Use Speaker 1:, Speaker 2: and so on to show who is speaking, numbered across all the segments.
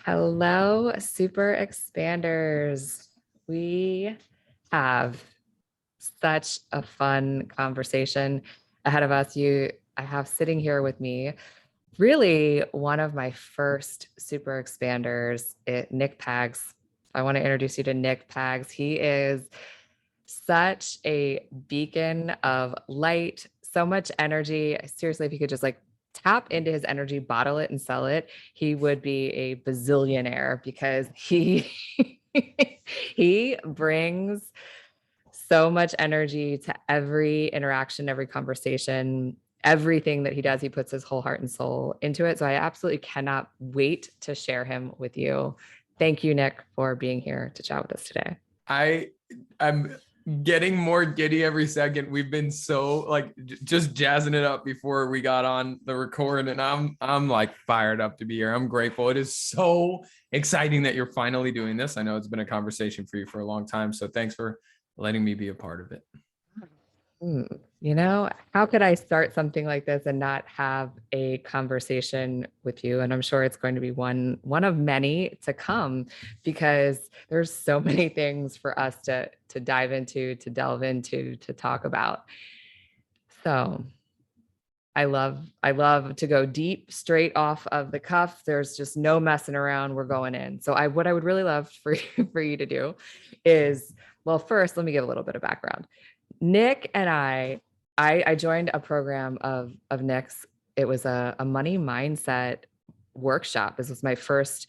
Speaker 1: Hello, super expanders. We have such a fun conversation ahead of us. I have sitting here with me really one of my first super expanders, Nick Pags. I want to introduce you to Nick Pags. He is such a beacon of light, so much energy. Seriously, if you could just like tap into his energy, bottle it and sell it, he would be a bazillionaire because he brings so much energy to every interaction, every conversation, everything that he does. He puts his whole heart and soul into it. So I absolutely cannot wait to share him with you. Thank you, Nick, for being here to chat with us today.
Speaker 2: I'm getting more giddy every second. We've been so like just jazzing it up before we got on the record, and I'm like fired up to be here. I'm grateful. It is so exciting that you're finally doing this. I know it's been a conversation for you for a long time, so thanks for letting me be a part of it.
Speaker 1: How could I start something like this and not have a conversation with you? And I'm sure it's going to be one of many to come because there's so many things for us to dive into, to delve into, to talk about. So I love to go deep, straight off of the cuff. There's just no messing around. We're going in. So what I would really love for you to do is, well, first, let me give a little bit of background. Nick and I joined a program of Nick's. It was a money mindset workshop. This was my first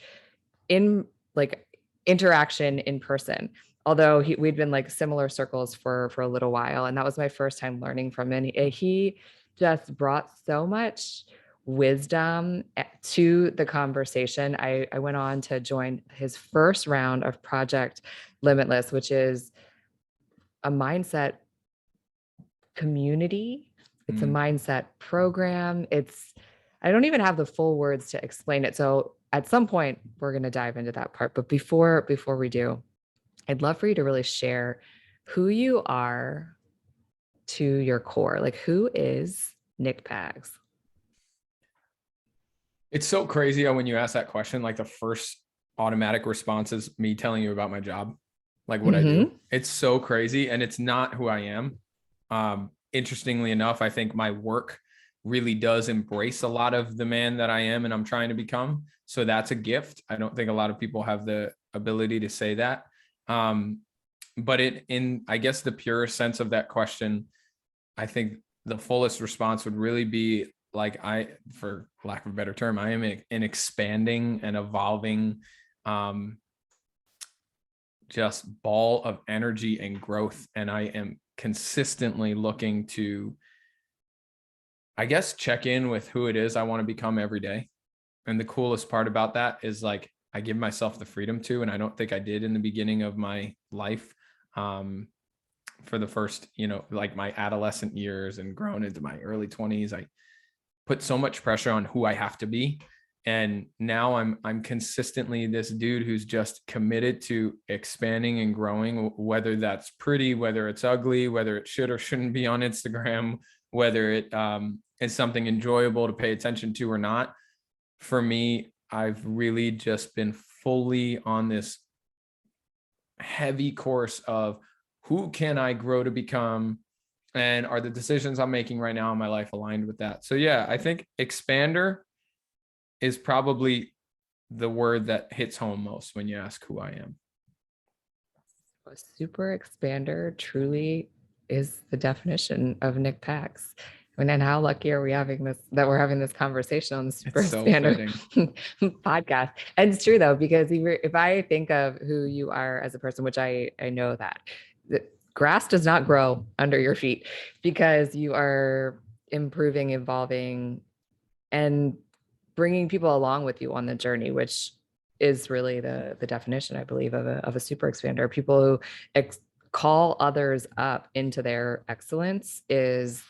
Speaker 1: interaction in person. Although we'd been like similar circles for a little while, and that was my first time learning from him. He just brought so much wisdom to the conversation. I went on to join his first round of Project Limitless, which is a mindset community. It's a mindset program. I don't even have the full words to explain it. So at some point we're going to dive into that part. But before we do, I'd love for you to really share who you are to your core. Like, who is Nick Pags?
Speaker 2: It's so crazy how when you ask that question, like the first automatic response is me telling you about my job, like what I do. It's so crazy, and it's not who I am. Interestingly enough, I think my work really does embrace a lot of the man that I am and I'm trying to become. So that's a gift. I don't think a lot of people have the ability to say that. But in I guess the purest sense of that question, I think the fullest response would really be like, for lack of a better term, I am an expanding and evolving just ball of energy and growth. And I am consistently looking to, I guess, check in with who it is I want to become every day. And the coolest part about that is like, I give myself the freedom to, and I don't think I did in the beginning of my life. For the first, like my adolescent years and grown into my early 20s, I put so much pressure on who I have to be. And now I'm consistently this dude who's just committed to expanding and growing, whether that's pretty, whether it's ugly, whether it should or shouldn't be on Instagram, whether it is something enjoyable to pay attention to or not. For me, I've really just been fully on this heavy course of who can I grow to become, and are the decisions I'm making right now in my life aligned with that? So yeah, I think expander is probably the word that hits home most when you ask who I am.
Speaker 1: A super expander truly is the definition of Nick Pax. And then how lucky are we having this conversation on the Super Expander podcast? And it's true though, because if I think of who you are as a person, which I know that the grass does not grow under your feet, because you are improving, evolving, and bringing people along with you on the journey, which is really the definition, I believe, of a super expander. People who call others up into their excellence is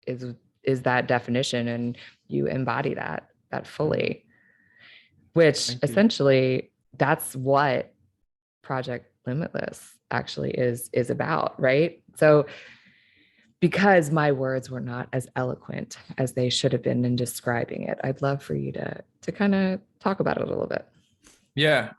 Speaker 1: that definition, and you embody that fully, which essentially that's what Project Limitless actually is about, right? So because my words were not as eloquent as they should have been in describing it, I'd love for you to kind of talk about it a little bit.
Speaker 2: Yeah.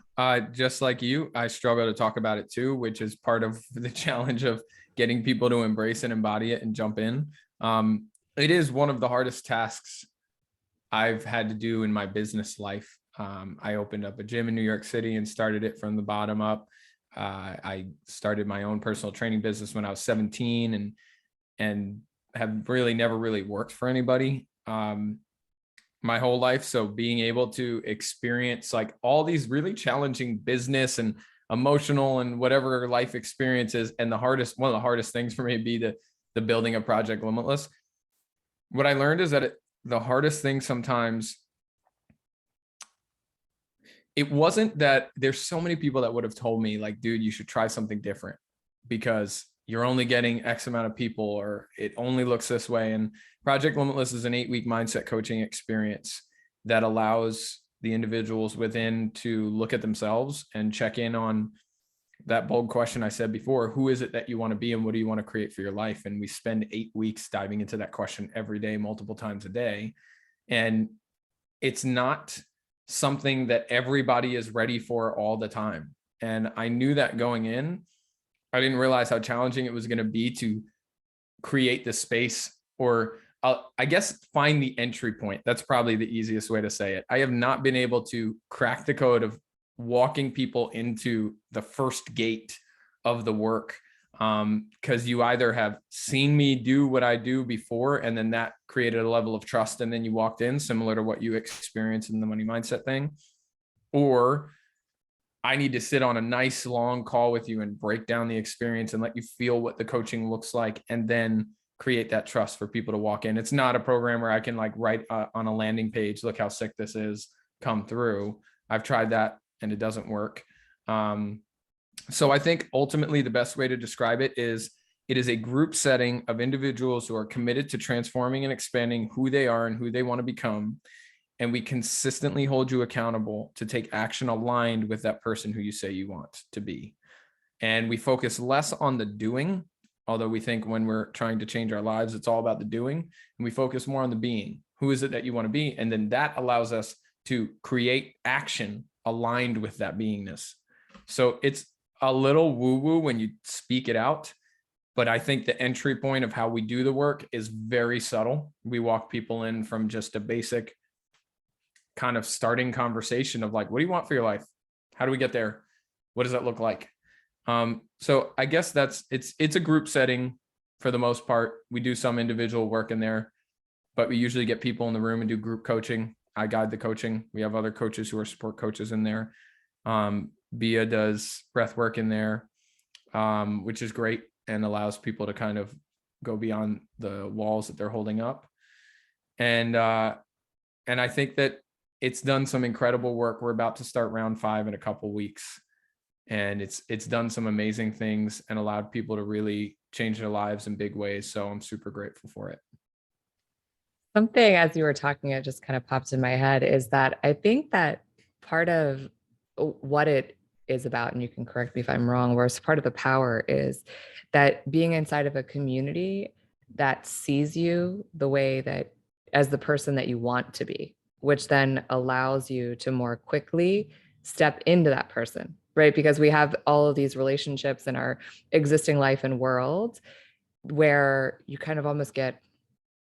Speaker 2: Just like you, I struggle to talk about it too, which is part of the challenge of getting people to embrace and embody it and jump in. It is one of the hardest tasks I've had to do in my business life. I opened up a gym in New York City and started it from the bottom up. I started my own personal training business when I was 17 and have really never really worked for anybody my whole life. So being able to experience like all these really challenging business and emotional and whatever life experiences, and one of the hardest things for me would be the building of Project Limitless. What I learned is that the hardest thing sometimes, it wasn't that there's so many people that would have told me like, dude, you should try something different because you're only getting X amount of people, or it only looks this way. And Project Limitless is an 8-week mindset coaching experience that allows the individuals within to look at themselves and check in on that bold question I said before: who is it that you want to be and what do you want to create for your life? And we spend 8 weeks diving into that question every day, multiple times a day. And it's not something that everybody is ready for all the time. And I knew that going in. I didn't realize how challenging it was going to be to create the space, or I guess find the entry point. That's probably the easiest way to say it. I have not been able to crack the code of walking people into the first gate of the work, because you either have seen me do what I do before, and then that created a level of trust, and then you walked in, similar to what you experienced in the money mindset thing, or I need to sit on a nice long call with you and break down the experience and let you feel what the coaching looks like, and then create that trust for people to walk in. It's not a program where I can like write on a landing page, look how sick this is, come through. I've tried that and it doesn't work. So I think ultimately the best way to describe it is a group setting of individuals who are committed to transforming and expanding who they are and who they want to become. And we consistently hold you accountable to take action aligned with that person who you say you want to be. And we focus less on the doing, although we think when we're trying to change our lives, it's all about the doing. And we focus more on the being. Who is it that you want to be? And then that allows us to create action aligned with that beingness. So it's a little woo-woo when you speak it out, but I think the entry point of how we do the work is very subtle. We walk people in from just a basic kind of starting conversation of like, what do you want for your life? How do we get there? What does that look like? So I guess it's a group setting for the most part. We do some individual work in there, but we usually get people in the room and do group coaching. I guide the coaching. We have other coaches who are support coaches in there. Bia does breath work in there, which is great and allows people to kind of go beyond the walls that they're holding up. And I think that it's done some incredible work. We're about to start round 5 in a couple weeks, and it's done some amazing things and allowed people to really change their lives in big ways. So I'm super grateful for it.
Speaker 1: Something as you were talking, it just kind of popped in my head is that I think that part of what it is about, and you can correct me if I'm wrong, whereas part of the power is that being inside of a community that sees you the way that as the person that you want to be, which then allows you to more quickly step into that person, right? Because we have all of these relationships in our existing life and world where you kind of almost get,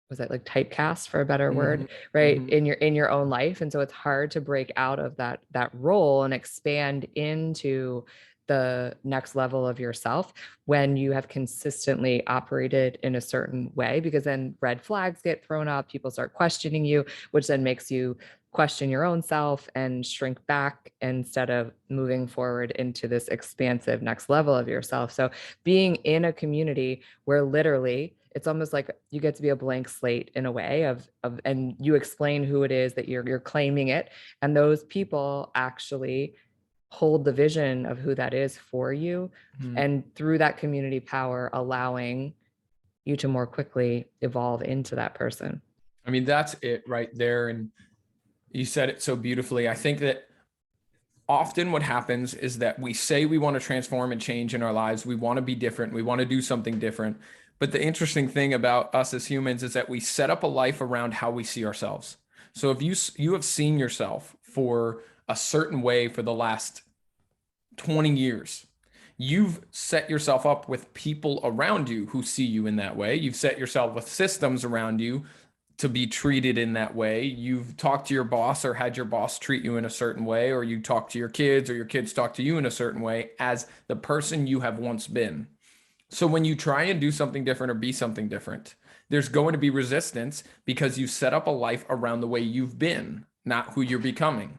Speaker 1: was that like typecast for a better word, right? In your own life. And so it's hard to break out of that role and expand into the next level of yourself when you have consistently operated in a certain way, because then red flags get thrown up, people start questioning you, which then makes you question your own self and shrink back instead of moving forward into this expansive next level of yourself. So being in a community where literally it's almost like you get to be a blank slate in a way of and you explain who it is that you're claiming it, and those people actually hold the vision of who that is for you, and through that community power allowing you to more quickly evolve into that person.
Speaker 2: I mean, that's it right there. And you said it so beautifully. I think that often what happens is that we say we want to transform and change in our lives. We want to be different. We want to do something different. But the interesting thing about us as humans is that we set up a life around how we see ourselves. So if you have seen yourself for a certain way for the last 20 years. You've set yourself up with people around you who see you in that way. You've set yourself with systems around you to be treated in that way. You've talked to your boss or had your boss treat you in a certain way, or you talk to your kids or your kids talk to you in a certain way as the person you have once been. So when you try and do something different or be something different, there's going to be resistance because you set up a life around the way you've been, not who you're becoming.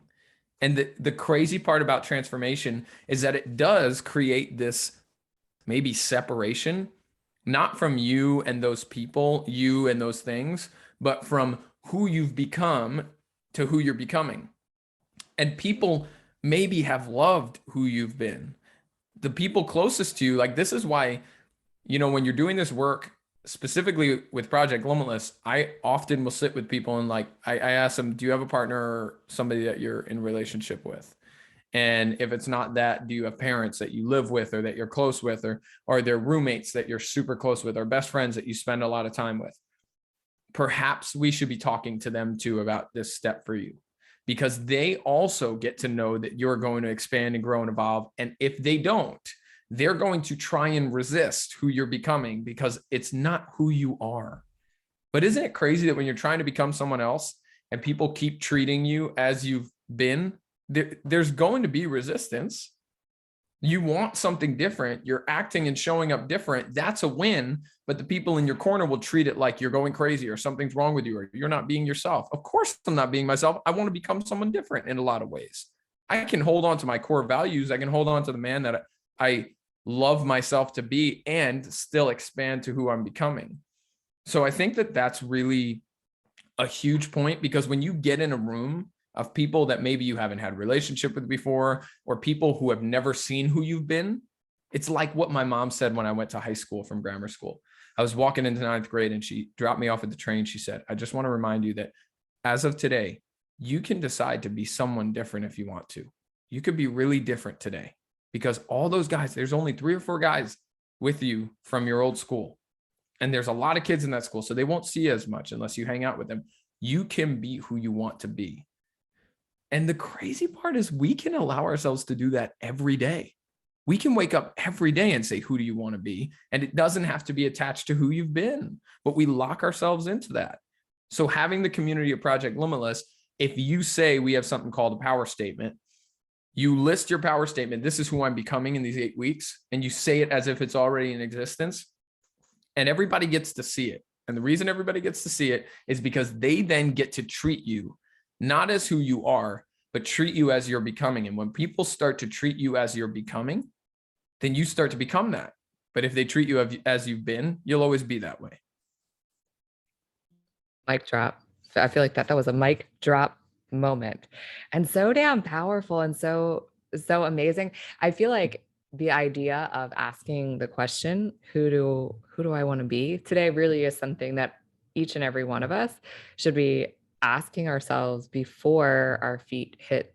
Speaker 2: And the crazy part about transformation is that it does create this maybe separation, not from you and those people, you and those things, but from who you've become to who you're becoming. And people maybe have loved who you've been. The people closest to you, like this is why, when you're doing this work, specifically with Project Limitless, I often will sit with people and like, I ask them, do you have a partner or somebody that you're in relationship with? And if it's not that, do you have parents that you live with or that you're close with, or are there roommates that you're super close with, or best friends that you spend a lot of time with? Perhaps we should be talking to them too about this step for you, because they also get to know that you're going to expand and grow and evolve. And if they don't, they're going to try and resist who you're becoming because it's not who you are. But isn't it crazy that when you're trying to become someone else and people keep treating you as you've been, there's going to be resistance. You want something different. You're acting and showing up different. That's a win. But the people in your corner will treat it like you're going crazy or something's wrong with you or you're not being yourself. Of course, I'm not being myself. I want to become someone different in a lot of ways. I can hold on to my core values. I can hold on to the man that I love myself to be and still expand to who I'm becoming. So I think that that's really a huge point, because when you get in a room of people that maybe you haven't had a relationship with before, or people who have never seen who you've been, it's like what my mom said when I went to high school from grammar school. I was walking into 9th grade and she dropped me off at the train. She said, I just want to remind you that as of today, you can decide to be someone different if you want to. You could be really different today, because all those guys, there's only 3 or 4 guys with you from your old school. And there's a lot of kids in that school, so they won't see you as much unless you hang out with them. You can be who you want to be. And the crazy part is we can allow ourselves to do that every day. We can wake up every day and say, who do you want to be? And it doesn't have to be attached to who you've been, but we lock ourselves into that. So having the community of Project Limitless, if you say we have something called a power statement, you list your power statement. This is who I'm becoming in these 8 weeks. And you say it as if it's already in existence. And everybody gets to see it. And the reason everybody gets to see it is because they then get to treat you not as who you are, but treat you as you're becoming. And when people start to treat you as you're becoming, then you start to become that. But if they treat you as you've been, you'll always be that way.
Speaker 1: Mic drop. I feel like that was a mic drop moment, and so damn powerful and so amazing. I feel like the idea of asking the question, who do I want to be today, really is something that each and every one of us should be asking ourselves before our feet hit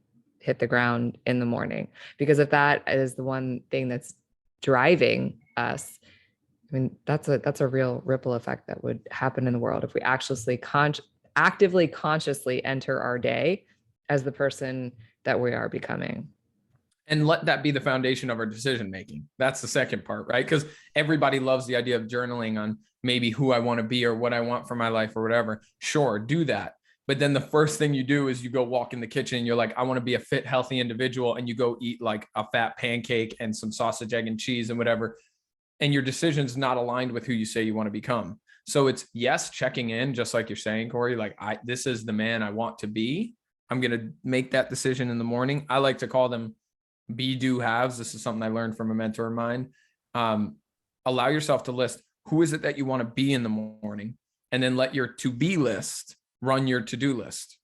Speaker 1: the ground in the morning. Because if that is the one thing that's driving us, I mean, that's a real ripple effect that would happen in the world if we actively consciously enter our day as the person that we are becoming.
Speaker 2: And let that be the foundation of our decision making. That's the second part, right? Because everybody loves the idea of journaling on maybe who I want to be or what I want for my life or whatever. Sure, do that. But then the first thing you do is you go walk in the kitchen and you're like, I want to be a fit, healthy individual. And you go eat like a fat pancake and some sausage, egg, and cheese and whatever. And your decision's not aligned with who you say you want to become. So it's, yes, checking in, just like you're saying, Corey, like this is the man I want to be. I'm going to make that decision in the morning. I like to call them be, do, haves. This is something I learned from a mentor of mine. Allow yourself to list who is it that you want to be in the morning, and then let your to-be list run your to-do list.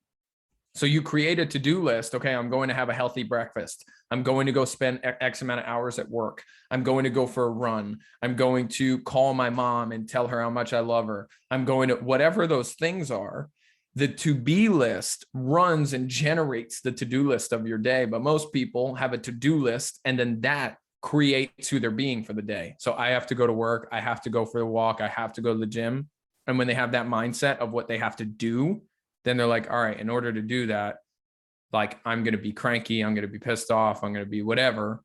Speaker 2: So you create a to-do list. Okay, I'm going to have a healthy breakfast. I'm going to go spend X amount of hours at work. I'm going to go for a run. I'm going to call my mom and tell her how much I love her. I'm going to, whatever those things are, the to-be list runs and generates the to-do list of your day. But most people have a to-do list, and then that creates who they're being for the day. So I have to go to work. I have to go for a walk. I have to go to the gym. And when they have that mindset of what they have to do, then they're like, all right, in order to do that, Like, I'm going to be cranky, I'm going to be pissed off, I'm going to be whatever,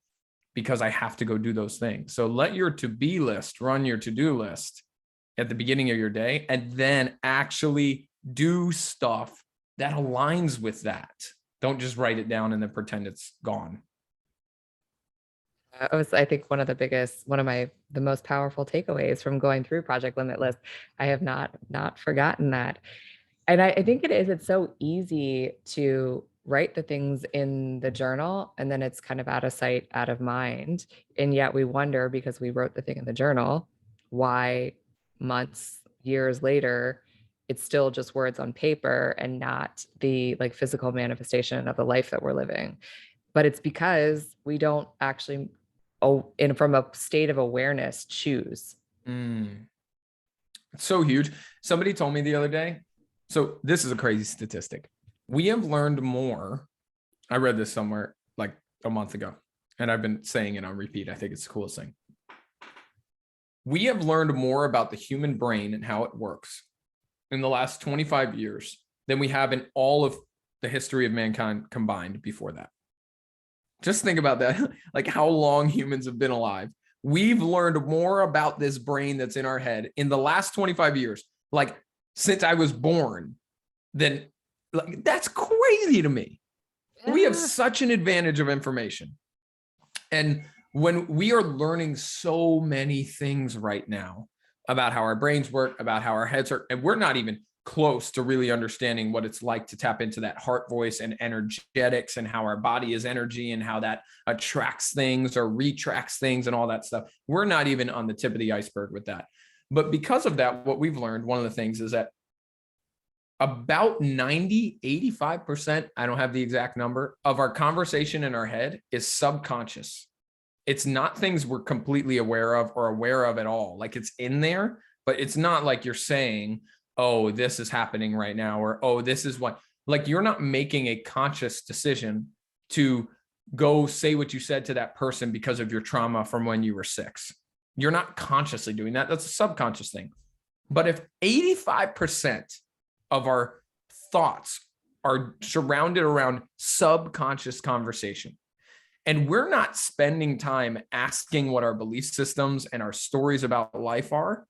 Speaker 2: because I have to go do those things. So let your to-be list run your to-do list at the beginning of your day, and then actually do stuff that aligns with that. Don't just write it down and then pretend it's gone.
Speaker 1: I think one of the most powerful takeaways from going through Project Limitless. I have not forgotten that. And I think it's so easy to write the things in the journal and then it's kind of out of sight, out of mind. And yet we wonder, because we wrote the thing in the journal, why months, years later, it's still just words on paper and not the like physical manifestation of the life that we're living. But it's because we don't actually, from a state of awareness, choose.
Speaker 2: It's so huge. Somebody told me the other day, so this is a crazy statistic. We have learned more. I read this somewhere like a month ago, and I've been saying it on repeat. I think it's the coolest thing. We have learned more about the human brain and how it works in the last 25 years than we have in all of the history of mankind combined before that. Just think about that, like how long humans have been alive. We've learned more about this brain that's in our head in the last 25 years, like since I was born, than like, that's crazy to me. Yeah. We have such an advantage of information. And when we are learning so many things right now about how our brains work, about how our heads are, and we're not even close to really understanding what it's like to tap into that heart voice and energetics and how our body is energy and how that attracts things or retracts things and all that stuff. We're not even on the tip of the iceberg with that. But because of that, what we've learned, one of the things is that about 85%, I don't have the exact number, of our conversation in our head is subconscious. It's not things we're completely aware of or aware of at all. Like, it's in there, but it's not like you're saying, oh, this is happening right now, or, oh, this is what, like, you're not making a conscious decision to go say what you said to that person because of your trauma from when you were 6. You're not consciously doing that. That's a subconscious thing. But if 85% of our thoughts are surrounded around subconscious conversation, and we're not spending time asking what our belief systems and our stories about life are,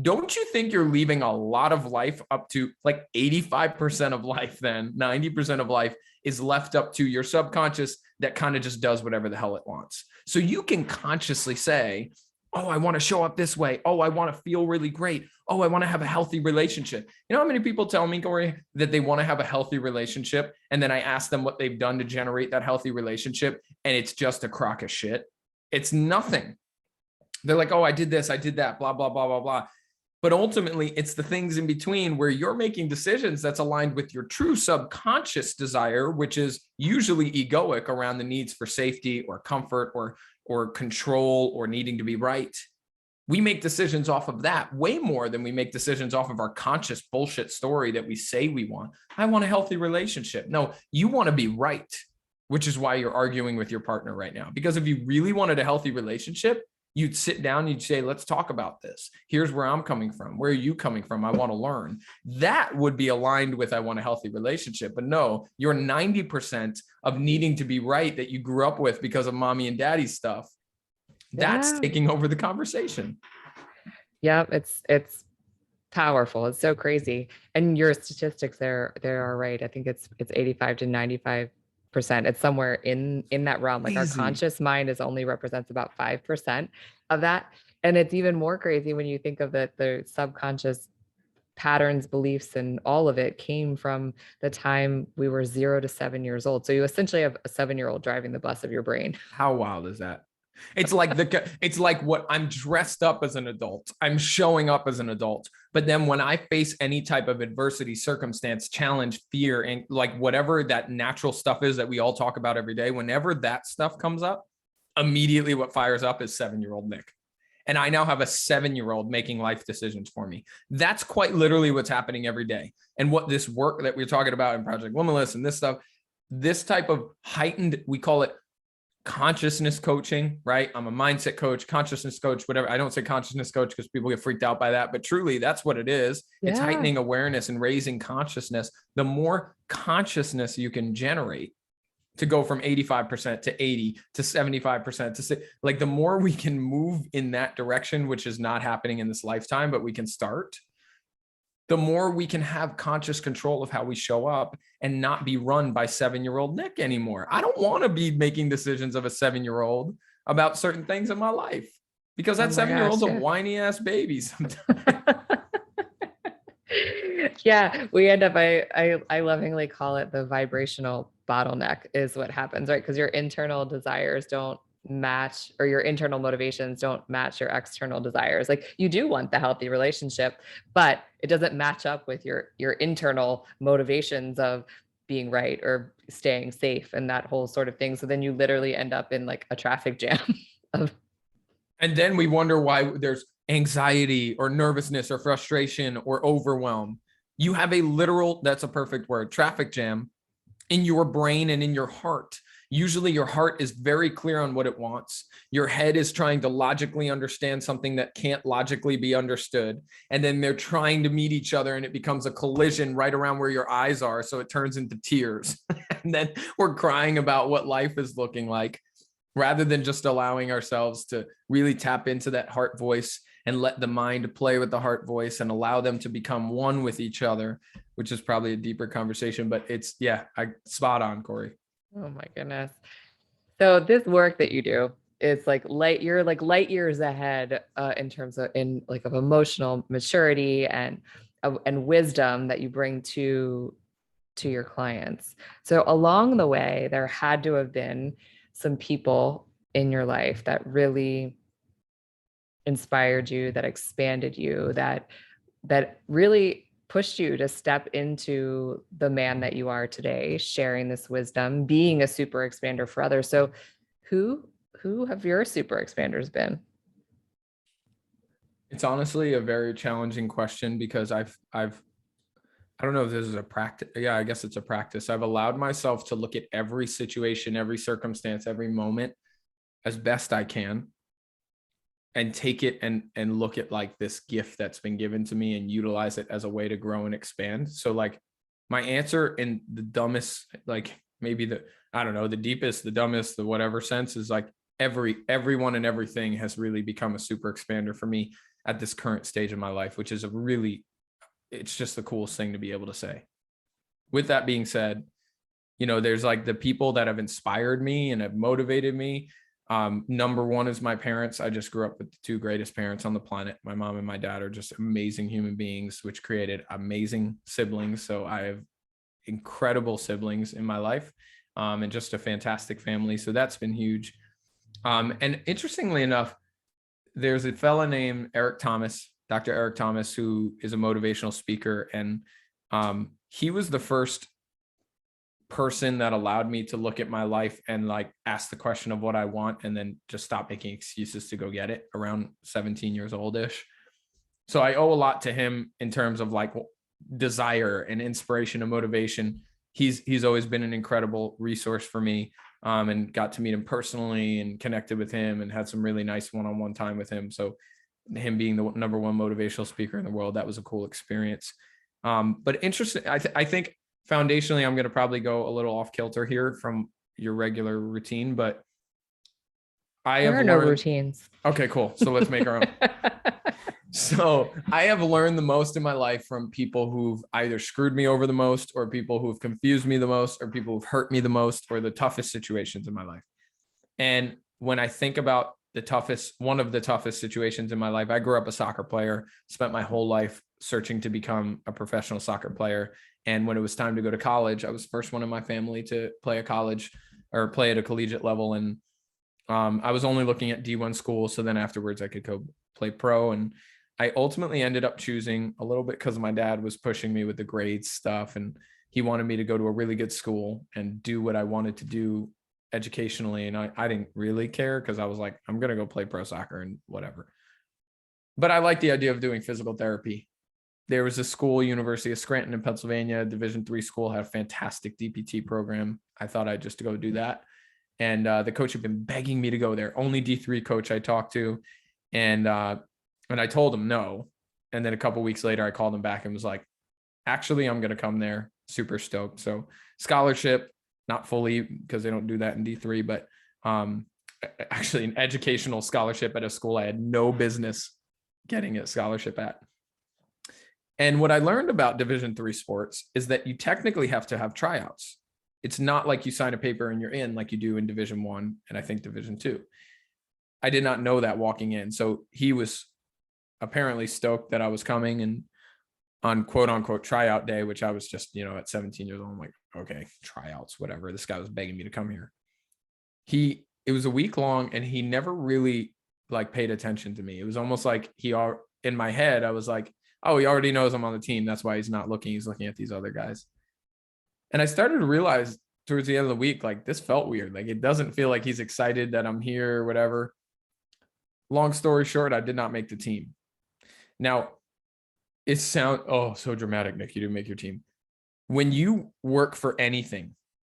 Speaker 2: don't you think you're leaving a lot of life up to, like, 85% of life, then 90% of life is left up to your subconscious that kind of just does whatever the hell it wants. So you can consciously say, oh, I want to show up this way. Oh, I want to feel really great. Oh, I want to have a healthy relationship. You know how many people tell me, Corey, that they want to have a healthy relationship, and then I ask them what they've done to generate that healthy relationship, and it's just a crock of shit. It's nothing. They're like, oh, I did this, I did that, blah, blah, blah, blah, blah. But ultimately, it's the things in between where you're making decisions that's aligned with your true subconscious desire, which is usually egoic around the needs for safety or comfort or control or needing to be right. We make decisions off of that way more than we make decisions off of our conscious bullshit story that we say we want. I want a healthy relationship. No, you want to be right, which is why you're arguing with your partner right now. Because if you really wanted a healthy relationship, you'd sit down, you'd say, let's talk about this. Here's where I'm coming from. Where are you coming from? I want to learn. That would be aligned with, I want a healthy relationship. But no, you're 90% of needing to be right that you grew up with because of mommy and daddy stuff. That's taking over the conversation.
Speaker 1: Yeah, it's powerful. It's so crazy. And your statistics there are right. I think it's 85 to 95%. It's somewhere in that realm. Like, our conscious mind only represents about 5% of that. And it's even more crazy when you think of the subconscious patterns, beliefs, and all of it came from the time we were 0 to 7 years old. So you essentially have a 7-year-old driving the bus of your brain.
Speaker 2: How wild is that? It's like what I'm dressed up as an adult. I'm showing up as an adult. But then when I face any type of adversity, circumstance, challenge, fear, and like whatever that natural stuff is that we all talk about every day, whenever that stuff comes up, immediately what fires up is 7-year-old Nick. And I now have a 7-year-old making life decisions for me. That's quite literally what's happening every day. And what this work that we're talking about in Project Limitless and this stuff, this type of heightened, we call it consciousness coaching, right? I'm a mindset coach, consciousness coach, whatever. I don't say consciousness coach because people get freaked out by that, but truly that's what it is. It's
Speaker 1: Yeah.
Speaker 2: heightening awareness and raising consciousness. The more consciousness you can generate to go from 85% to 80 to 75% to like, the more we can move in that direction, which is not happening in this lifetime, but we can start, the more we can have conscious control of how we show up and not be run by 7-year-old Nick anymore. I don't want to be making decisions of a 7-year-old about certain things in my life, because that 7-year-old's a whiny ass baby sometimes.
Speaker 1: Yeah, we end up, I lovingly call it the vibrational bottleneck is what happens, right? Because your internal desires don't match, or your internal motivations don't match your external desires. Like, you do want the healthy relationship, but it doesn't match up with your internal motivations of being right or staying safe and that whole sort of thing. So then you literally end up in like a traffic jam of,
Speaker 2: and then we wonder why there's anxiety or nervousness or frustration or overwhelm. You have a literal, that's a perfect word, traffic jam in your brain and in your heart. Usually your heart is very clear on what it wants. Your head is trying to logically understand something that can't logically be understood. And then they're trying to meet each other and it becomes a collision right around where your eyes are. So it turns into tears. And then we're crying about what life is looking like, rather than just allowing ourselves to really tap into that heart voice and let the mind play with the heart voice and allow them to become one with each other, which is probably a deeper conversation, but it's, yeah, spot on, Corey.
Speaker 1: Oh my goodness. So this work that you do is like you're like light years ahead in terms of of emotional maturity and wisdom that you bring to your clients. So along the way, there had to have been some people in your life that really inspired you, that expanded you, that really pushed you to step into the man that you are today, sharing this wisdom, being a super expander for others. So who have your super expanders been?
Speaker 2: It's honestly a very challenging question, because I don't know if this is a practice. Yeah, I guess it's a practice. I've allowed myself to look at every situation, every circumstance, every moment as best I can, and take it and look at like this gift that's been given to me and utilize it as a way to grow and expand. So like, my answer in the dumbest, like maybe I don't know, the deepest, the dumbest, the whatever sense is like, everyone and everything has really become a super expander for me at this current stage of my life, which is it's just the coolest thing to be able to say. With that being said, there's like the people that have inspired me and have motivated me. Number one is my parents. I just grew up with the two greatest parents on the planet. My mom and my dad are just amazing human beings, which created amazing siblings. So I have incredible siblings in my life, and just a fantastic family. So that's been huge. And interestingly enough, there's a fella named Eric Thomas, Dr. Eric Thomas, who is a motivational speaker. And he was the first person that allowed me to look at my life and like ask the question of what I want, and then just stop making excuses to go get it around 17 years old-ish. So I owe a lot to him in terms of like desire and inspiration and motivation. He's always been an incredible resource for me, and got to meet him personally and connected with him and had some really nice one-on-one time with him. So him being the number one motivational speaker in the world, that was a cool experience. But interesting, I think foundationally, I'm going to probably go a little off kilter here from your regular routine, but
Speaker 1: There are no routines.
Speaker 2: Okay, cool. So let's make our own. So I have learned the most in my life from people who've either screwed me over the most, or people who've confused me the most, or people who've hurt me the most, or the toughest situations in my life. And when I think about one of the toughest situations in my life, I grew up a soccer player, spent my whole life searching to become a professional soccer player. And when it was time to go to college, I was the first one in my family to play at a collegiate level. And I was only looking at D1 school. So then afterwards I could go play pro. And I ultimately ended up choosing, a little bit because my dad was pushing me with the grades stuff, and he wanted me to go to a really good school and do what I wanted to do educationally. And I didn't really care, because I was like, I'm going to go play pro soccer and whatever. But I like the idea of doing physical therapy. There was a school, University of Scranton in Pennsylvania, Division III school, had a fantastic DPT program. I thought I'd just go do that. And the coach had been begging me to go there. Only D3 coach I talked to. And I told him no. And then a couple of weeks later, I called him back and was like, actually, I'm going to come there. Super stoked. So scholarship, not fully because they don't do that in D3, but actually an educational scholarship at a school I had no business getting a scholarship at. And what I learned about Division III sports is that you technically have to have tryouts. It's not like you sign a paper and you're in like you do in Division I and I think Division II. I did not know that walking in. So he was apparently stoked that I was coming, and on quote unquote tryout day, which I was just, at 17 years old, I'm like, okay, tryouts, whatever. This guy was begging me to come here. It was a week long and he never really like paid attention to me. It was almost like in my head, I was like, oh, he already knows I'm on the team. That's why he's not looking. He's looking at these other guys. And I started to realize towards the end of the week, like this felt weird. Like it doesn't feel like he's excited that I'm here or whatever. Long story short, I did not make the team. Now, it sounds so dramatic, Nick. You didn't make your team. When you work for anything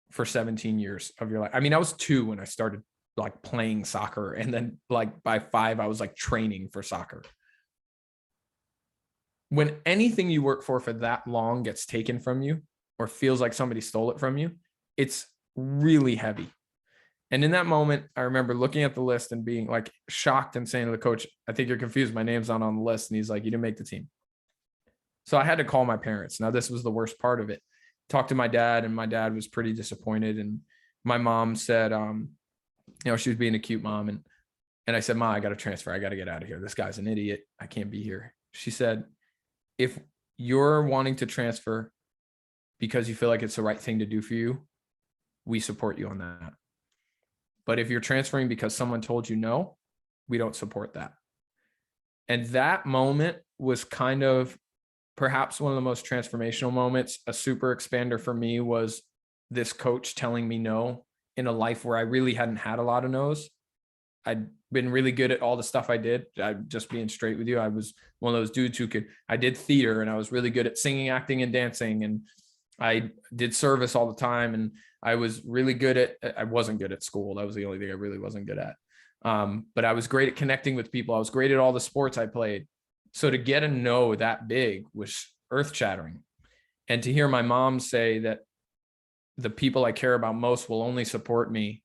Speaker 2: for 17 years of your life, I mean, I was 2 when I started like playing soccer, and then like by 5, I was like training for soccer. When anything you work for that long gets taken from you or feels like somebody stole it from you, it's really heavy. And in that moment, I remember looking at the list and being like shocked and saying to the coach, I think you're confused. My name's not on the list. And he's like, you didn't make the team. So I had to call my parents. Now, this was the worst part of it. Talked to my dad, and my dad was pretty disappointed. And my mom said, she was being a cute mom. And I said, Ma, I got to transfer. I got to get out of here. This guy's an idiot. I can't be here. She said, if you're wanting to transfer because you feel like it's the right thing to do for you, we support you on that. But if you're transferring because someone told you no, we don't support that. And that moment was kind of perhaps one of the most transformational moments. A super expander for me was this coach telling me no in a life where I really hadn't had a lot of no's. I'd been really good at all the stuff I did. I'm just being straight with you. I was one of those dudes I did theater, and I was really good at singing, acting, and dancing. And I did service all the time. And I was really good I wasn't good at school. That was the only thing I really wasn't good at. But I was great at connecting with people. I was great at all the sports I played. So to get a no that big was earth shattering. And to hear my mom say that the people I care about most will only support me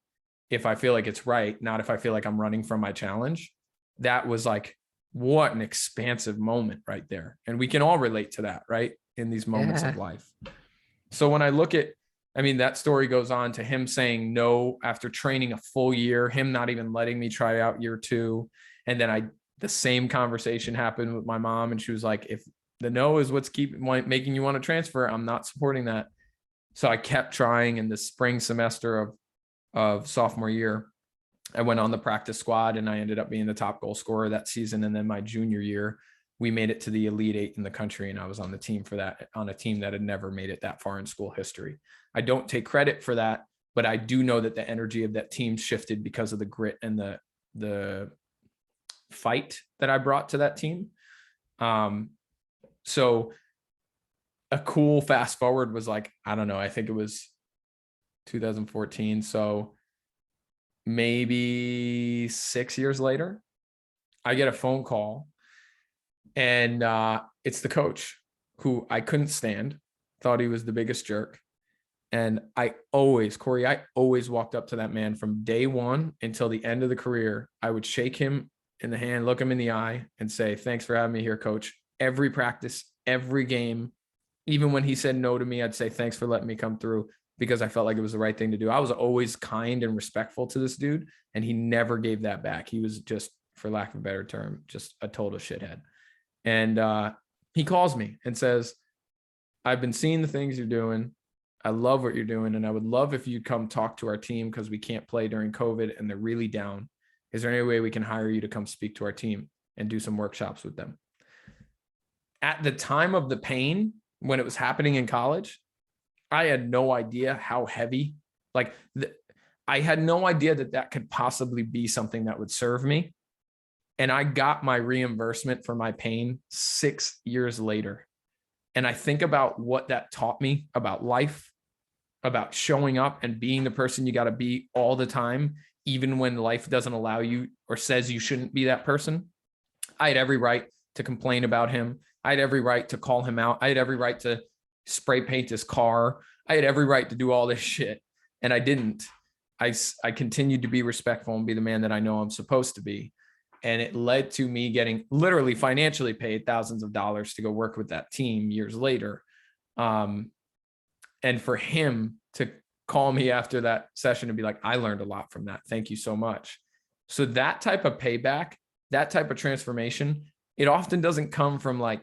Speaker 2: if I feel like it's right, not if I feel like I'm running from my challenge. That was like, what an expansive moment right there. And we can all relate to that, right? In these moments of life. So when I look at, that story goes on to him saying no after training a full year, him not even letting me try out year 2. And then the same conversation happened with my mom, and she was like, if the no is what's making you want to transfer, I'm not supporting that. So I kept trying. In the spring semester of sophomore year, I went on the practice squad, and I ended up being the top goal scorer that season. And then my junior year, we made it to the Elite 8 in the country, and I was on the team for that, on a team that had never made it that far in school history. I don't take credit for that, but I do know that the energy of that team shifted because of the grit and the fight that I brought to that team. So a cool fast forward was like, I don't know, I think it was 2014. So maybe 6 years later, I get a phone call, and it's the coach who I couldn't stand, thought he was the biggest jerk. And Corey, I always walked up to that man from day one until the end of the career. I would shake him in the hand, look him in the eye, and say, thanks for having me here, coach. Every practice, every game, even when he said no to me, I'd say, thanks for letting me come through, because I felt like it was the right thing to do. I was always kind and respectful to this dude, and he never gave that back. He was just, for lack of a better term, just a total shithead. And he calls me and says, I've been seeing the things you're doing. I love what you're doing, and I would love if you'd come talk to our team, because we can't play during COVID and they're really down. Is there any way we can hire you to come speak to our team and do some workshops with them? At the time of the pain, when it was happening in college, I had no idea how heavy, I had no idea that could possibly be something that would serve me. And I got my reimbursement for my pain 6 years later. And I think about what that taught me about life, about showing up and being the person you got to be all the time, even when life doesn't allow you or says you shouldn't be that person. I had every right to complain about him. I had every right to call him out. I had every right to spray paint his car. I had every right to do all this shit. And I didn't. I continued to be respectful and be the man that I know I'm supposed to be. And it led to me getting literally financially paid thousands of dollars to go work with that team years later. And for him to call me after that session and be like, I learned a lot from that. Thank you so much. So that type of payback, that type of transformation, it often doesn't come from like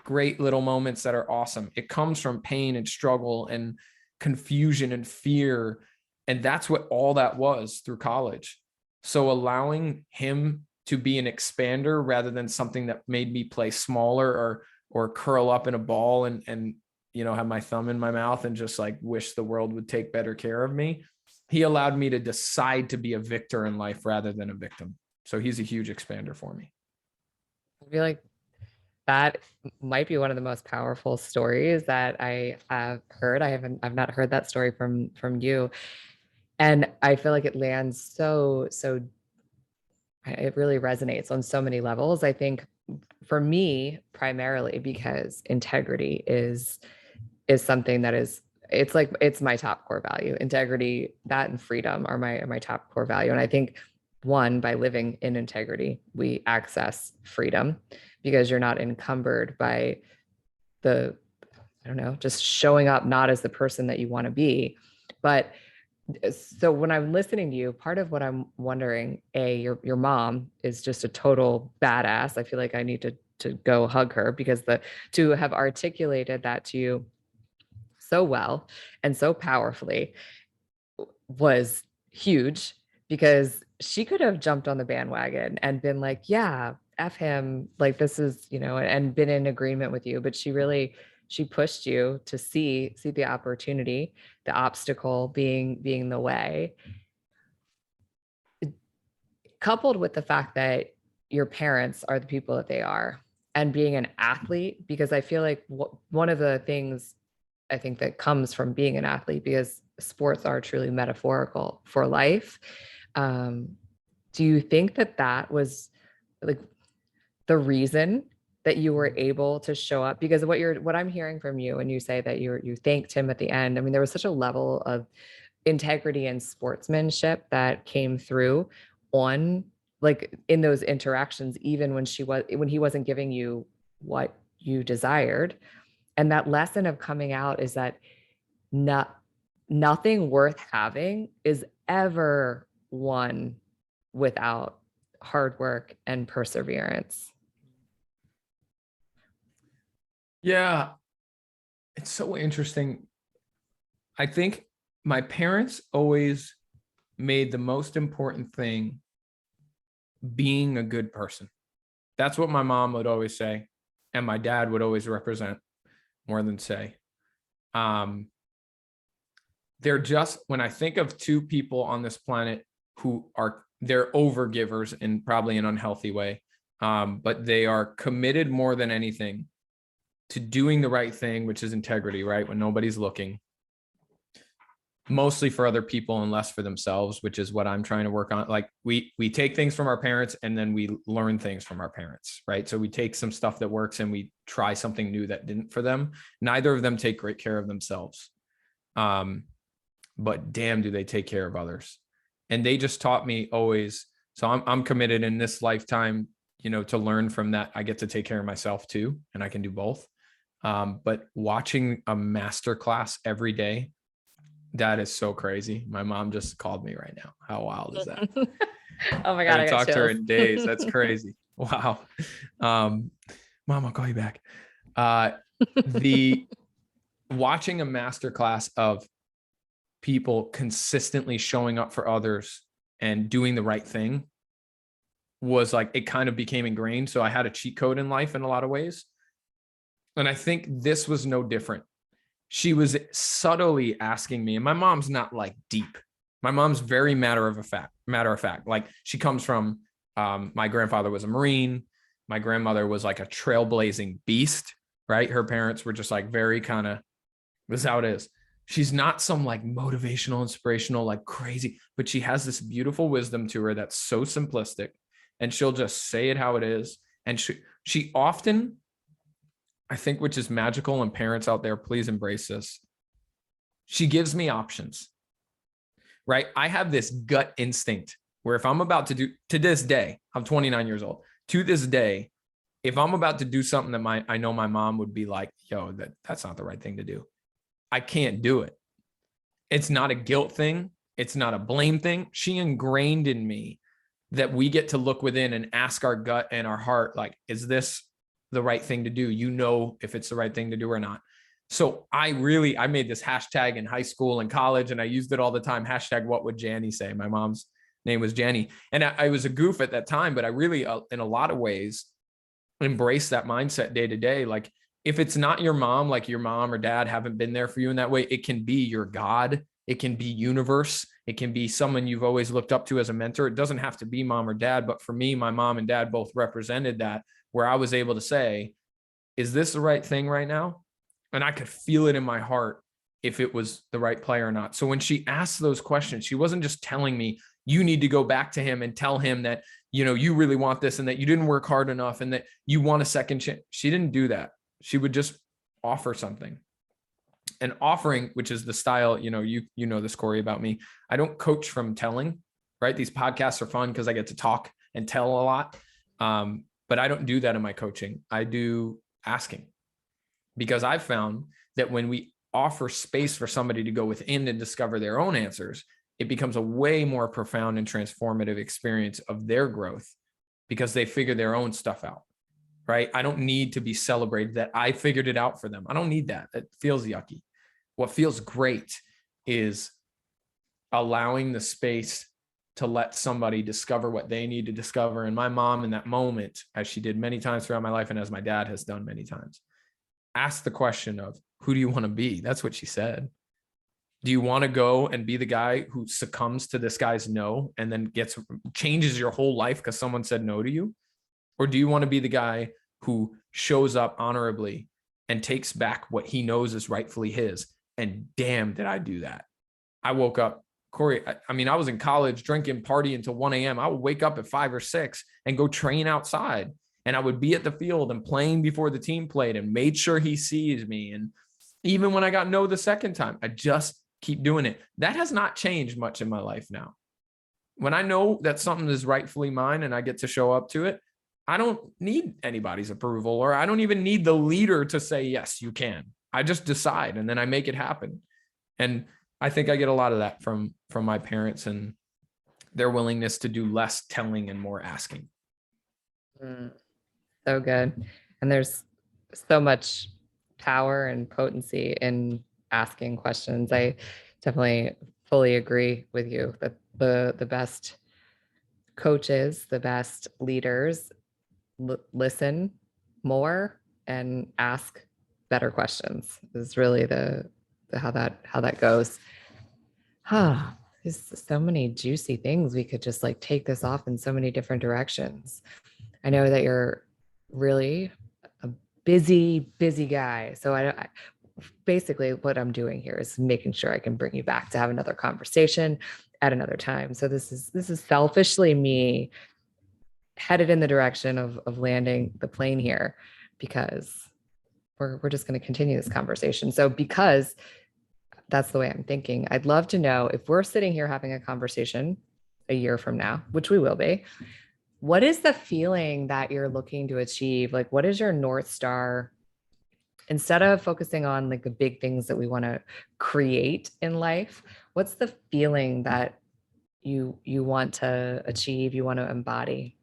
Speaker 2: great little moments that are awesome. It comes from pain and struggle and confusion and fear. And that's what all that was through college. So allowing him to be an expander rather than something that made me play smaller or curl up in a ball and you know, have my thumb in my mouth and just like wish the world would take better care of me. He allowed me to decide to be a victor in life rather than a victim. So he's a huge expander for me.
Speaker 1: I feel like that might be one of the most powerful stories that I have heard. I've not heard that story from you. And I feel like it lands so it really resonates on so many levels. I think for me, primarily because integrity is something that is, it's like, it's my top core value. Integrity, that and freedom are my top core value. And I think one, by living in integrity, we access freedom because you're not encumbered by the, I don't know, just showing up not as the person that you want to be. But so when I'm listening to you, part of what I'm wondering, your mom is just a total badass. I feel like I need to go hug her because to have articulated that to you so well and so powerfully was huge, because she could have jumped on the bandwagon and been like, yeah, F him, like this is, you know, and been in agreement with you. But she pushed you to see the opportunity, the obstacle being the way, coupled with the fact that your parents are the people that they are, and being an athlete, because I feel like one of the things I think that comes from being an athlete, because sports are truly metaphorical for life. Do you think that was like the reason that you were able to show up? Because what I'm hearing from you, and you say that you thanked him at the end. I mean, there was such a level of integrity and sportsmanship that came through on, like, in those interactions, even when he wasn't giving you what you desired. And that lesson of coming out is that nothing worth having is ever won without hard work and perseverance.
Speaker 2: Yeah, it's so interesting. I think my parents always made the most important thing being a good person. That's what my mom would always say, and my dad would always represent more than say. They're just, when I think of two people on this planet who they're overgivers in probably an unhealthy way, but they are committed more than anything to doing the right thing, which is integrity, right? When nobody's looking, mostly for other people and less for themselves, which is what I'm trying to work on. Like we take things from our parents and then we learn things from our parents, right? So we take some stuff that works and we try something new that didn't for them. Neither of them take great care of themselves. But damn, do they take care of others. And they just taught me always. So I'm committed in this lifetime, you know, to learn from that. I get to take care of myself too, and I can do both. But watching a master class every day, that is so crazy. My mom just called me right now. How wild is that?
Speaker 1: Oh my God.
Speaker 2: I haven't talked to her in days. That's crazy. Wow. Mom, I'll call you back. The watching a master class of people consistently showing up for others and doing the right thing was like, it kind of became ingrained. So I had a cheat code in life in a lot of ways. And I think this was no different. She was subtly asking me, and my mom's not like deep. My mom's very matter of fact. Like she comes from, my grandfather was a Marine. My grandmother was like a trailblazing beast, right? Her parents were just like very kind of, this is how it is. She's not some like motivational, inspirational, like crazy, but she has this beautiful wisdom to her that's so simplistic, and she'll just say it how it is. And she often, I think, which is magical, and parents out there, please embrace this. She gives me options, right? I have this gut instinct where if I'm about to do, to this day, I'm 29 years old, to this day, if I'm about to do something that I know my mom would be like, yo, that's not the right thing to do, I can't do it. It's not a guilt thing. It's not a blame thing. She ingrained in me that we get to look within and ask our gut and our heart, like, is this the right thing to do? You know, if it's the right thing to do or not. So I made this hashtag in high school and college, and I used it all the time. Hashtag, what would Janny say? My mom's name was Janny. And I was a goof at that time, but I really, in a lot of ways, embrace that mindset day to day. Like, if it's not your mom, like your mom or dad haven't been there for you in that way, it can be your God. It can be universe. It can be someone you've always looked up to as a mentor. It doesn't have to be mom or dad, but for me, my mom and dad both represented that, where I was able to say, is this the right thing right now? And I could feel it in my heart if it was the right play or not. So when she asked those questions, she wasn't just telling me, you need to go back to him and tell him that, you know, you really want this and that you didn't work hard enough and that you want a second chance. She didn't do that. She would just offer something. And offering, which is the style, you know this, Corey, about me. I don't coach from telling, right? These podcasts are fun because I get to talk and tell a lot. But I don't do that in my coaching. I do asking, because I've found that when we offer space for somebody to go within and discover their own answers, it becomes a way more profound and transformative experience of their growth because they figure their own stuff out, right? I don't need to be celebrated that I figured it out for them. I don't need that. It feels yucky. What feels great is allowing the space to let somebody discover what they need to discover. And my mom, in that moment, as she did many times throughout my life, and as my dad has done many times, asked the question of, who do you want to be? That's what she said. Do you want to go and be the guy who succumbs to this guy's no and then changes your whole life because someone said no to you? Or do you want to be the guy who shows up honorably and takes back what he knows is rightfully his? And damn, did I do that. I woke up, Corey, I was in college drinking, party until 1 a.m. I would wake up at 5 or 6 and go train outside. And I would be at the field and playing before the team played and made sure he sees me. And even when I got no the second time, I just keep doing it. That has not changed much in my life now. When I know that something is rightfully mine and I get to show up to it, I don't need anybody's approval, or I don't even need the leader to say, yes, you can. I just decide and then I make it happen. And I think I get a lot of that from my parents and their willingness to do less telling and more asking.
Speaker 1: So good. And there's so much power and potency in asking questions. I definitely fully agree with you that the best coaches, the best leaders listen more and ask better questions is really the how that goes. There's so many juicy things. We could just like take this off in so many different directions. I know that you're really a busy guy. So I basically what I'm doing here is making sure I can bring you back to have another conversation at another time. So this is selfishly me headed in the direction of landing the plane here, because we're just going to continue this conversation. So because that's the way I'm thinking, I'd love to know, if we're sitting here having a conversation a year from now, which we will be, what is the feeling that you're looking to achieve? Like, what is your North Star? Instead of focusing on like the big things that we want to create in life, what's the feeling that you want to achieve, you want to embody?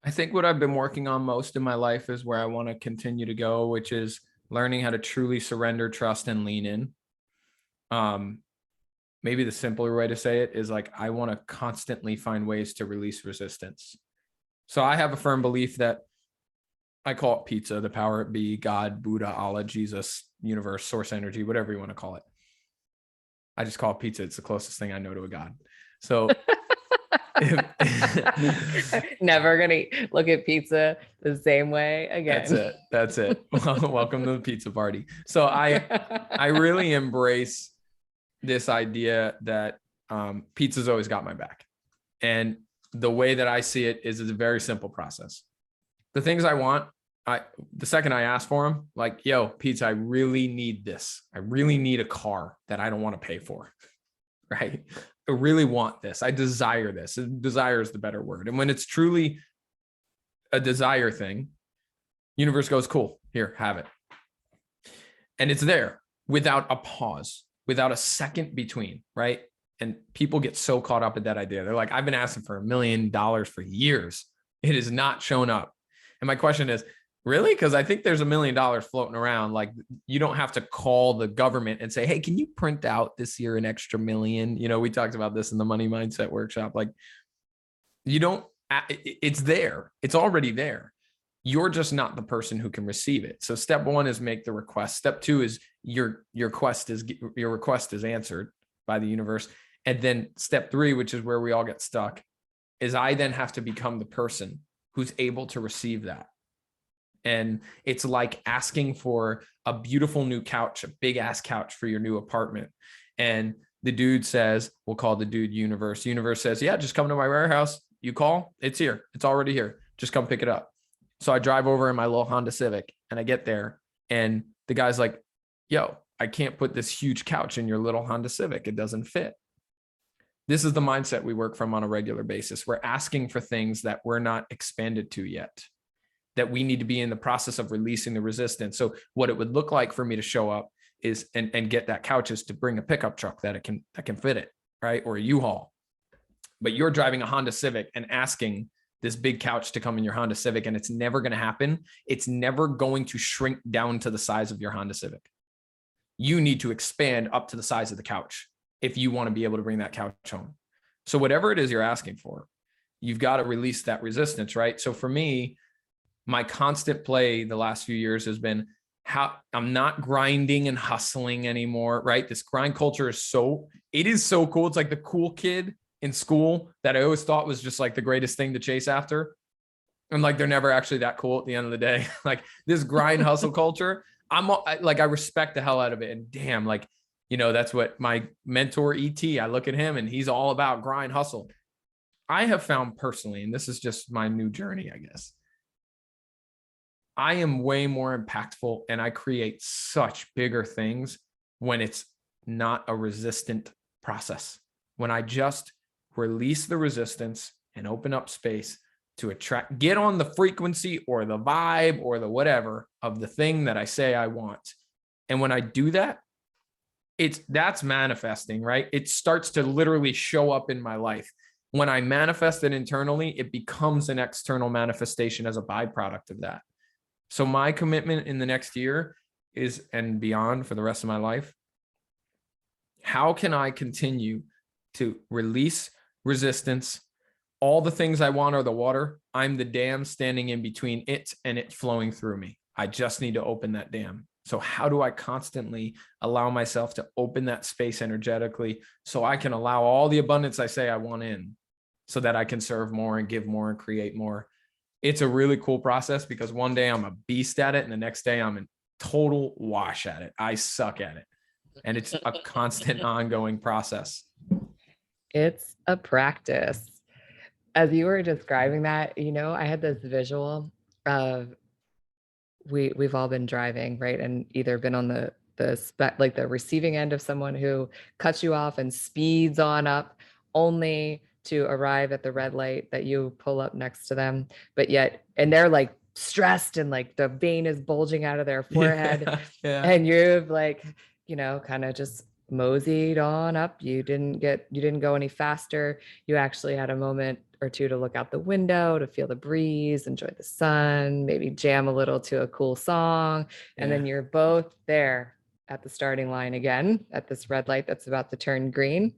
Speaker 2: I think what I've been working on most in my life is where I want to continue to go, which is learning how to truly surrender, trust, and lean in. Maybe the simpler way to say it is like, I want to constantly find ways to release resistance. So I have a firm belief that, I call it pizza, the power it be, God, Buddha, Allah, Jesus, universe, source energy, whatever you want to call it. I just call it pizza. It's the closest thing I know to a God. So
Speaker 1: Never gonna look at pizza the same way again.
Speaker 2: That's it. Welcome to the pizza party. So I really embrace this idea that pizza's always got my back. And the way that I see it is it's a very simple process. The things I want, the second I ask for them, like, yo, pizza, I really need this. I really need a car that I don't want to pay for, right? I really want this. I desire this. Desire is the better word. And when it's truly a desire thing, universe goes, cool, here, have it. And it's there without a pause, without a second between, right? And people get so caught up in that idea. They're like, I've been asking for $1 million for years. It has not shown up. And my question is, really? Because I think there's $1 million floating around. Like, you don't have to call the government and say, hey, can you print out this year an extra million? You know, we talked about this in the money mindset workshop. Like, you don't, it's there. It's already there. You're just not the person who can receive it. So step one is make the request. Step two is your request is answered by the universe. And then step three, which is where we all get stuck, is I then have to become the person who's able to receive that. And it's like asking for a beautiful new couch, a big ass couch for your new apartment. And the dude says, we'll call the dude universe. Universe says, yeah, just come to my warehouse. You call, it's here. It's already here. Just come pick it up. So I drive over in my little Honda Civic and I get there and the guy's like, yo, I can't put this huge couch in your little Honda Civic. It doesn't fit. This is the mindset we work from on a regular basis. We're asking for things that we're not expanded to yet, that we need to be in the process of releasing the resistance. So what it would look like for me to show up is and get that couch is to bring a pickup truck that can fit it, right? Or a U-Haul. But you're driving a Honda Civic and asking this big couch to come in your Honda Civic, and it's never going to happen. It's never going to shrink down to the size of your Honda Civic. You need to expand up to the size of the couch if you want to be able to bring that couch home. So whatever it is you're asking for, you've got to release that resistance, right? So for me, my constant play the last few years has been how I'm not grinding and hustling anymore, right? This grind culture is so cool. It's like the cool kid in school that I always thought was just like the greatest thing to chase after. And like, they're never actually that cool at the end of the day. Like this grind hustle culture, I respect the hell out of it. And damn, like, you know, that's what my mentor, ET, I look at him and he's all about grind hustle. I have found personally, and this is just my new journey, I guess, I am way more impactful and I create such bigger things when it's not a resistant process. When I just release the resistance and open up space to attract, get on the frequency or the vibe or the whatever of the thing that I say I want. And when I do that, that's manifesting, right? It starts to literally show up in my life. When I manifest it internally, it becomes an external manifestation as a byproduct of that. So my commitment in the next year is, and beyond for the rest of my life, how can I continue to release resistance? All the things I want are the water. I'm the dam standing in between it and it flowing through me. I just need to open that dam. So how do I constantly allow myself to open that space energetically so I can allow all the abundance I say I want in so that I can serve more and give more and create more? It's a really cool process because one day I'm a beast at it and the next day I'm in total wash at it. I suck at it. And it's a constant ongoing process.
Speaker 1: It's a practice. As you were describing that, you know, I had this visual of we've all been driving, right? And either been on the receiving end of someone who cuts you off and speeds on up only to arrive at the red light that you pull up next to them, but yet, and they're like stressed and like the vein is bulging out of their forehead. Yeah. And you've like, you know, kind of just moseyed on up. You didn't go any faster. You actually had a moment or two to look out the window, to feel the breeze, enjoy the sun, maybe jam a little to a cool song. And then you're both there at the starting line again at this red light that's about to turn green.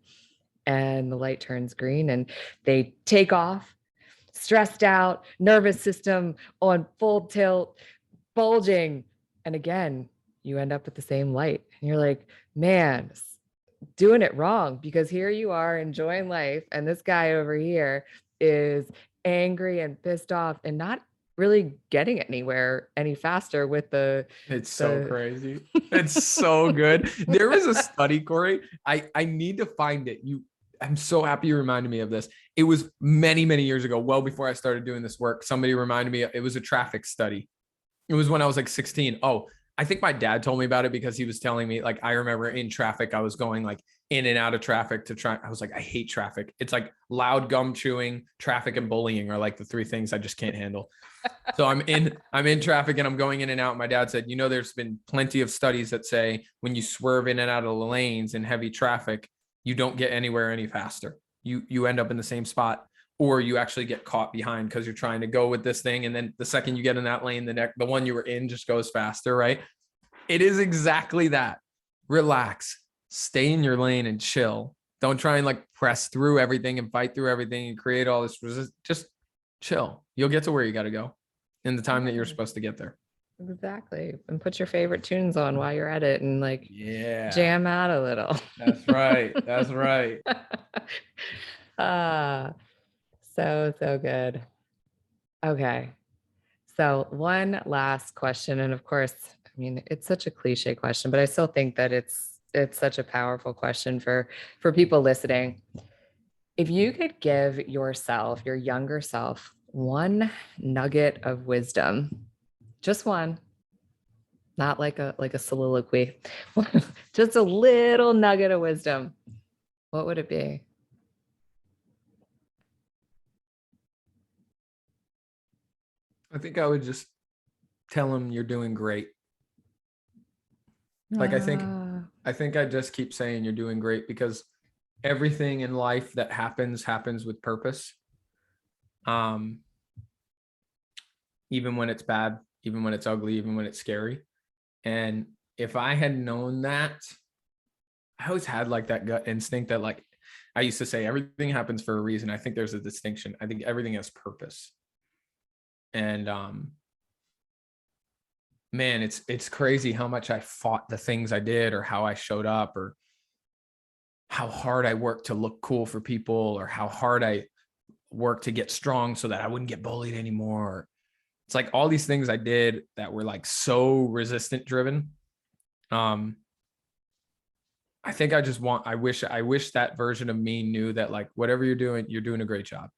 Speaker 1: And the light turns green and they take off, stressed out, nervous system on full tilt, bulging. And again, you end up at the same light. And you're like, man, doing it wrong, because here you are enjoying life, and this guy over here is angry and pissed off and not really getting anywhere any faster with
Speaker 2: It's so
Speaker 1: the
Speaker 2: crazy. It's so good. There was a study, Corey. I need to find it. I'm so happy you reminded me of this. It was many, many years ago, well before I started doing this work. Somebody reminded me, it was a traffic study. It was when I was like 16. Oh, I think my dad told me about it because he was telling me, like, I remember in traffic, I was going like in and out of traffic to try. I was like, I hate traffic. It's like loud gum chewing, traffic, and bullying are like the three things I just can't handle. So I'm in traffic and I'm going in and out. My dad said, there's been plenty of studies that say when you swerve in and out of the lanes in heavy traffic, you don't get anywhere any faster. You end up in the same spot, or you actually get caught behind because you're trying to go with this thing. And then the second you get in that lane, the one you were in just goes faster, right? It is exactly that. Relax, stay in your lane and chill. Don't try and like press through everything and fight through everything and create all this resistance. Just chill. You'll get to where you got to go in the time that you're supposed to get there.
Speaker 1: Exactly. And put your favorite tunes on while you're at it and like
Speaker 2: Yeah,
Speaker 1: jam out a little.
Speaker 2: that's right. That's right.
Speaker 1: So good. Okay. So one last question. And of course, I mean, it's such a cliche question, but I still think that it's such a powerful question for people listening. If you could give yourself, your younger self, one nugget of wisdom, just one, not like a soliloquy, just a little nugget of wisdom, what would it be?
Speaker 2: I think I would just tell him you're doing great. Like I think I just keep saying you're doing great because everything in life that happens with purpose. Even when it's bad, even when it's ugly, even when it's scary. And if I had known that, I always had like that gut instinct that like I used to say everything happens for a reason. I think there's a distinction. I think everything has purpose. And man, it's crazy how much I fought the things I did or how I showed up or how hard I worked to look cool for people or how hard I worked to get strong so that I wouldn't get bullied anymore. It's like all these things I did that were like so resistant driven. I think I wish that version of me knew that like whatever you're doing a great job.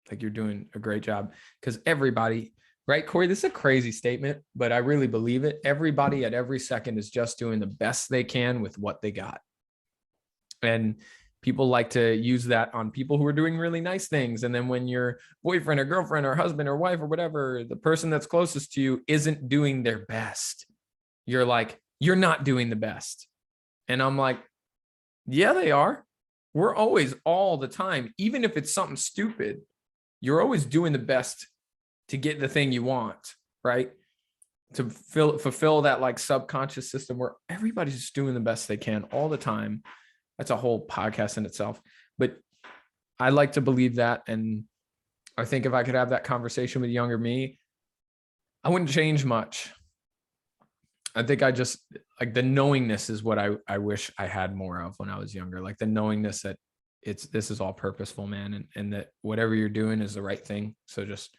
Speaker 2: Like you're doing a great job because everybody, right, Corey, this is a crazy statement, but I really believe it. Everybody at every second is just doing the best they can with what they got. And people like to use that on people who are doing really nice things. And then when your boyfriend or girlfriend or husband or wife or whatever, the person that's closest to you isn't doing their best, you're like, you're not doing the best. And I'm like, yeah, they are. We're always all the time, even if it's something stupid, you're always doing the best to get the thing you want, right? To fulfill that like subconscious system where everybody's just doing the best they can all the time. That's a whole podcast in itself. But I like to believe that. And I think if I could have that conversation with younger me, I wouldn't change much. I think I just like the knowingness is what I wish I had more of when I was younger. Like the knowingness that this is all purposeful, man. And that whatever you're doing is the right thing. So just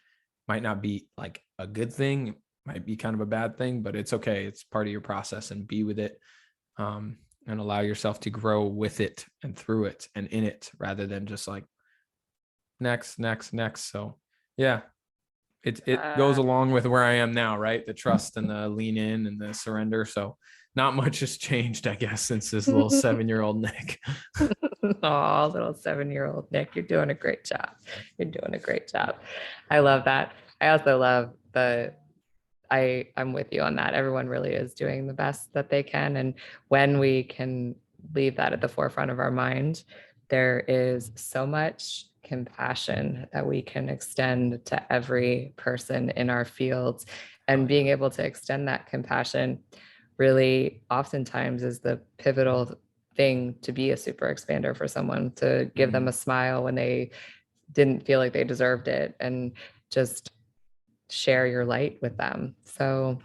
Speaker 2: might not be like a good thing. It might be kind of a bad thing, but it's okay. It's part of your process and be with it. And allow yourself to grow with it and through it and in it rather than just like next. So yeah, it goes along with where I am now, right? The trust and the lean in and the surrender. So not much has changed, I guess, since this little 7-year-old Nick.
Speaker 1: Oh, little 7-year-old Nick, you're doing a great job. You're doing a great job. I love that. I also love I'm with you on that. Everyone really is doing the best that they can. And when we can leave that at the forefront of our mind, there is so much compassion that we can extend to every person in our fields. And being able to extend that compassion really oftentimes is the pivotal thing to be a super expander for someone, to give them a smile when they didn't feel like they deserved it, and just share your light with them. So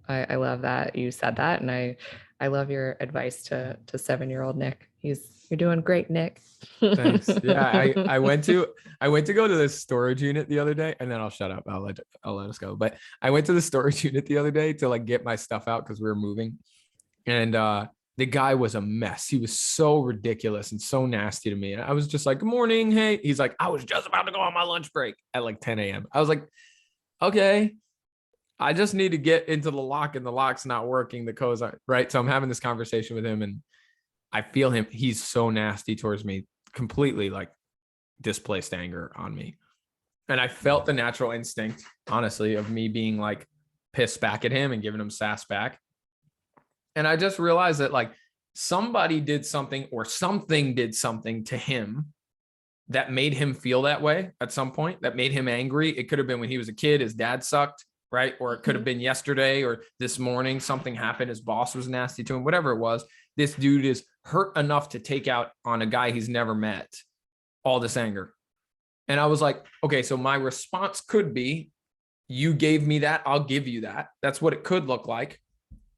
Speaker 1: I love that you said that. And I I love your advice to 7-year-old Nick. You're doing great, Nick.
Speaker 2: Thanks. Yeah, I went to go to this storage unit the other day, and then I'll shut up. I'll let us go. But I went to the storage unit the other day to like get my stuff out because we were moving, and the guy was a mess. He was so ridiculous and so nasty to me. And I was just like, "Good morning, hey." He's like, "I was just about to go on my lunch break at like 10 a.m." I was like, "Okay, I just need to get into the lock, and the lock's not working. The code's not right." So I'm having this conversation with him, and I feel him. He's so nasty towards me, completely like displaced anger on me. And I felt the natural instinct, honestly, of me being like pissed back at him and giving him sass back. And I just realized that like somebody did something or something did something to him that made him feel that way at some point, that made him angry. It could have been when he was a kid, his dad sucked, right? Or it could have been yesterday or this morning, something happened, his boss was nasty to him, whatever it was. This dude is hurt enough to take out on a guy he's never met all this anger. And I was like, okay, so my response could be, you gave me that, I'll give you that. That's what it could look like.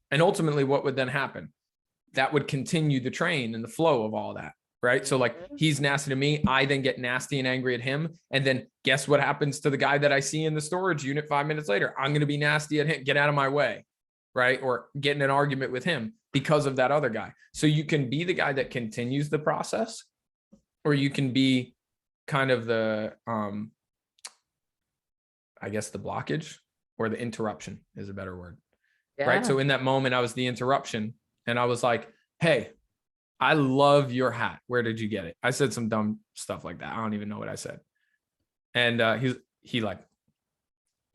Speaker 2: And ultimately, what would then happen? That would continue the train and the flow of all that, right? So like he's nasty to me, I then get nasty and angry at him. And then guess what happens to the guy that I see in the storage unit 5 minutes later? I'm going to be nasty at him, get out of my way, right? Or get in an argument with him because of that other guy. So you can be the guy that continues the process, or you can be kind of the, I guess the blockage or the interruption is a better word. Yeah. Right. So in that moment, I was the interruption and I was like, "Hey, I love your hat. Where did you get it?" I said some dumb stuff like that. I don't even know what I said. And he like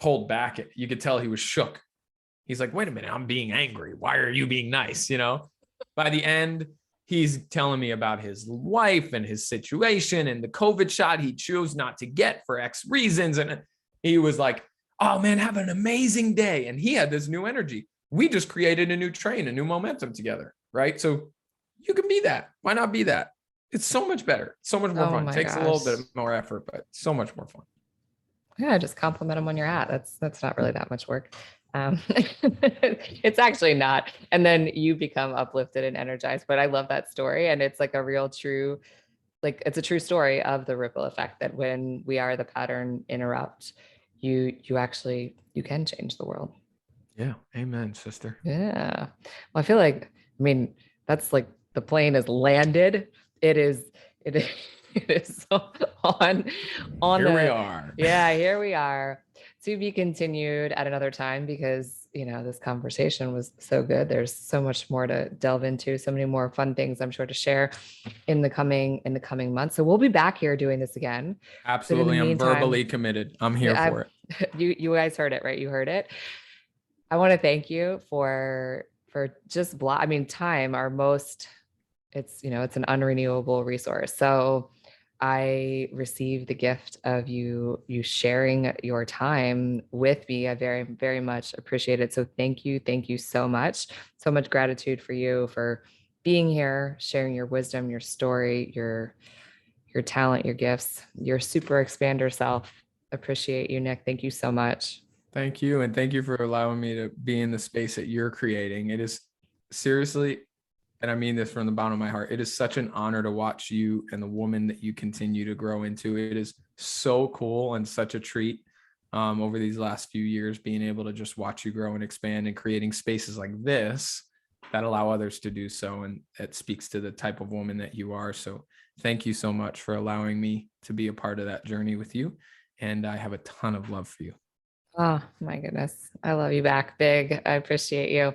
Speaker 2: pulled back. You could tell he was shook. He's like, "Wait a minute, I'm being angry. Why are you being nice?" You know, by the end, he's telling me about his wife and his situation and the COVID shot he chose not to get for X reasons. And he was like, "Oh man, have an amazing day." And he had this new energy. We just created a new train, a new momentum together, right? So you can be that. Why not be that? It's so much better. So much more fun. It takes a little bit more effort, but so much more fun.
Speaker 1: Yeah, just compliment them on your hat. That's not really that much work. It's actually not. And then you become uplifted and energized. But I love that story. And it's like a real true, like it's a true story of the ripple effect that when we are the pattern interrupt, you can change the world.
Speaker 2: Yeah. Amen, sister.
Speaker 1: Yeah. Well, I feel like, I mean, that's like the plane has landed. It is it is on
Speaker 2: here we are.
Speaker 1: Yeah, here we are. To be continued at another time because, this conversation was so good. There's so much more to delve into, so many more fun things I'm sure to share in the coming months. So we'll be back here doing this again.
Speaker 2: Absolutely. I'm verbally committed. I'm here for
Speaker 1: it. You guys heard it, right? You heard it. I want to thank you for just time, our most, it's an unrenewable resource. So I received the gift of you sharing your time with me. I very, very much appreciate it. So thank you so much. So much gratitude for you for being here, sharing your wisdom, your story, your talent, your gifts, your super expander self. Appreciate you, Nick. Thank you so much.
Speaker 2: Thank you. And thank you for allowing me to be in the space that you're creating. It is seriously, and I mean this from the bottom of my heart, it is such an honor to watch you and the woman that you continue to grow into. It is so cool and such a treat over these last few years, being able to just watch you grow and expand and creating spaces like this that allow others to do so. And it speaks to the type of woman that you are. So thank you so much for allowing me to be a part of that journey with you. And I have a ton of love for you.
Speaker 1: Oh my goodness. I love you back big. I appreciate you.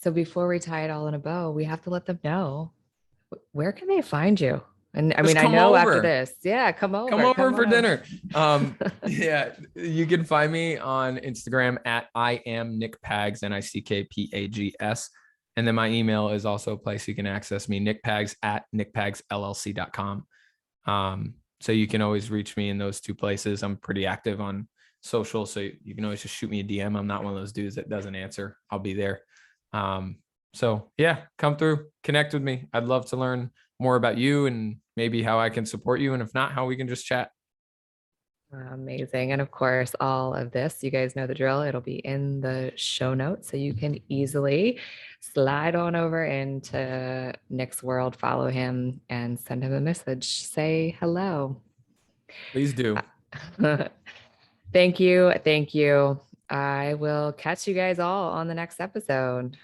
Speaker 1: So before we tie it all in a bow, we have to let them know, where can they find you? And I mean, I know after this, yeah, come over
Speaker 2: for dinner. Yeah, you can find me on Instagram at I am Nick Pags, NickPags. And then my email is also a place you can access me, nickpags at nickpagsllc.com. So you can always reach me in those two places. I'm pretty active on social, so you can always just shoot me a DM. I'm not one of those dudes that doesn't answer. I'll be there. So yeah, come through, connect with me. I'd love to learn more about you and maybe how I can support you. And if not, how we can just chat.
Speaker 1: Amazing. And of course, all of this, you guys know the drill. It'll be in the show notes. So you can easily slide on over into Nick's world, follow him, and send him a message. Say hello.
Speaker 2: Please do.
Speaker 1: Thank you. Thank you. I will catch you guys all on the next episode.